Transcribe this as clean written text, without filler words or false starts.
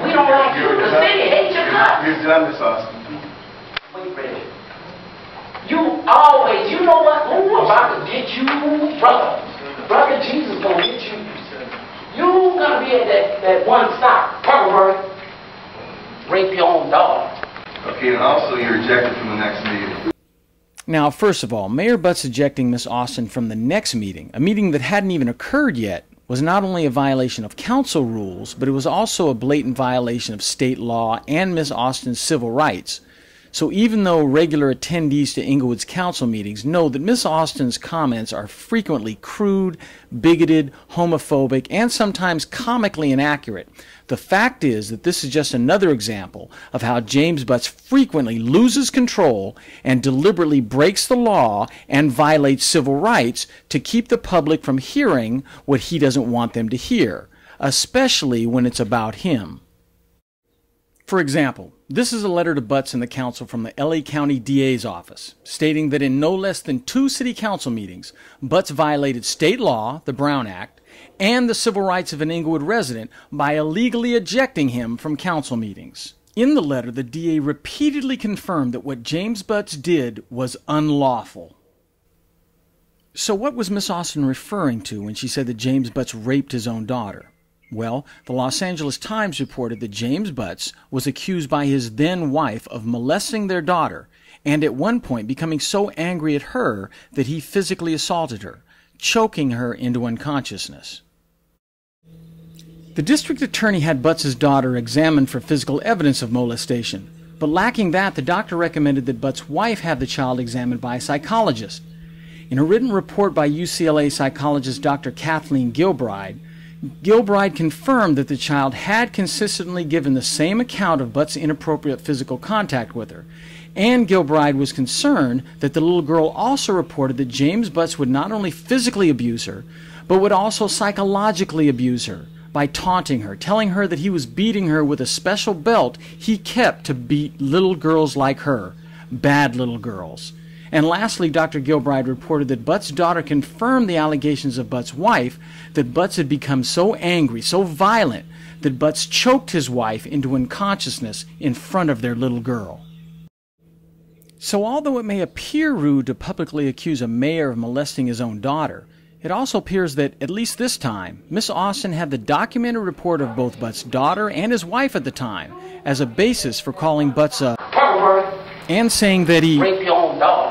We don't like you. The city hates your guts. You're done, Miss Austin. Wait, Reggie. You always, you know what? Who about to get you, brother? Brother Jesus gonna get you. You gonna be at that one stop, Purple rape your own daughter. Okay, and also you're ejected from the next meeting. Now, first of all, Mayor Butts ejecting Miss Austin from the next meeting, a meeting that hadn't even occurred yet, was not only a violation of council rules, but it was also a blatant violation of state law and Miss Austin's civil rights. So even though regular attendees to Inglewood's council meetings know that Miss Austin's comments are frequently crude, bigoted, homophobic, and sometimes comically inaccurate, the fact is that this is just another example of how James Butts frequently loses control and deliberately breaks the law and violates civil rights to keep the public from hearing what he doesn't want them to hear, especially when it's about him. For example, this is a letter to Butts and the council from the LA County DA's office, stating that in no less than 2 city council meetings, Butts violated state law, the Brown Act, and the civil rights of an Inglewood resident by illegally ejecting him from council meetings. In the letter, the DA repeatedly confirmed that what James Butts did was unlawful. So what was Miss Austin referring to when she said that James Butts raped his own daughter? Well, the Los Angeles Times reported that James Butts was accused by his then-wife of molesting their daughter, and at one point becoming so angry at her that he physically assaulted her, choking her into unconsciousness. The district attorney had Butts' daughter examined for physical evidence of molestation, but lacking that, the doctor recommended that Butts' wife have the child examined by a psychologist. In a written report by UCLA psychologist Dr. Kathleen Gilbride confirmed that the child had consistently given the same account of Butts' inappropriate physical contact with her, and Gilbride was concerned that the little girl also reported that James Butts would not only physically abuse her, but would also psychologically abuse her by taunting her, telling her that he was beating her with a special belt he kept to beat little girls like her, bad little girls. And lastly, Dr. Gilbride reported that Butts' daughter confirmed the allegations of Butts' wife that Butts had become so angry, so violent, that Butts choked his wife into unconsciousness in front of their little girl. So although it may appear rude to publicly accuse a mayor of molesting his own daughter, it also appears that, at least this time, Miss Austin had the documented report of both Butts' daughter and his wife at the time as a basis for calling Butts a... Purple and saying that he... rape your own daughter.